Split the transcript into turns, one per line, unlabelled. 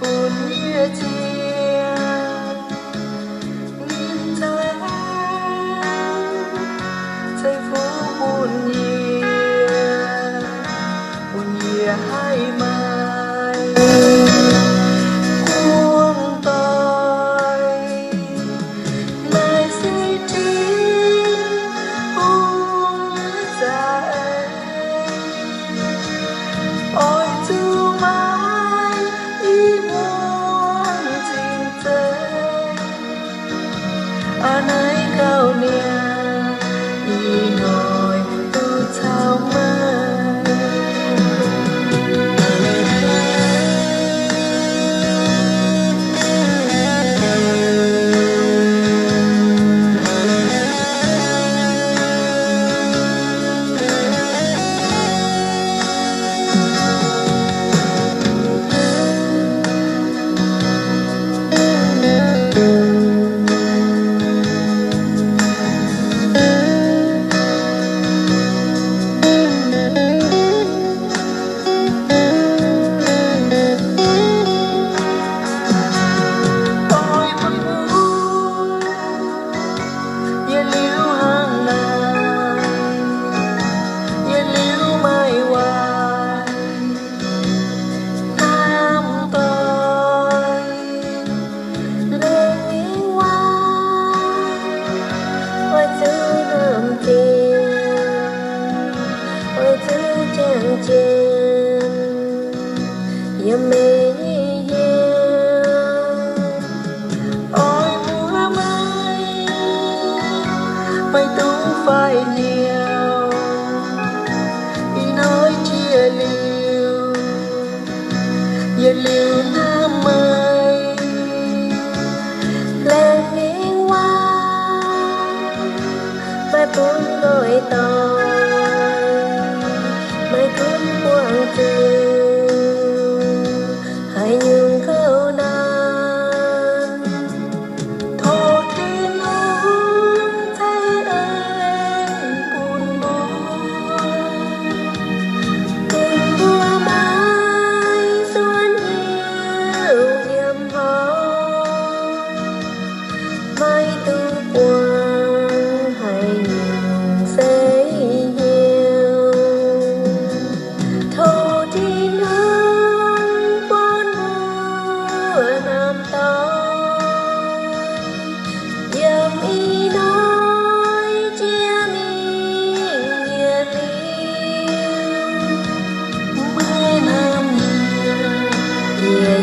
buồn chia chia nhìn trời em giây phút buồn nhẹ hai mai cuồng tôi mai suy trí buông ra ôi chưa mãi ý muốn gìn tới ở nơi cao nia đi nổi từ thao mơ ôi mùa mây tú phai nhiều đi nói chia liều giờ liều nam mây lên nghiêng qua mây buồn đôi tàu mây cuốn quang từ hãy nhường câu nan thô thiên luôn thấy em buồn từng mùa mai xuân yêu hiếm hoi mai tu quang hãy nhường sẽ nhiều thô thiên luôn bốn mùa năm tối dầm y nói chia mình nhiệt liêu mưa nam nhiều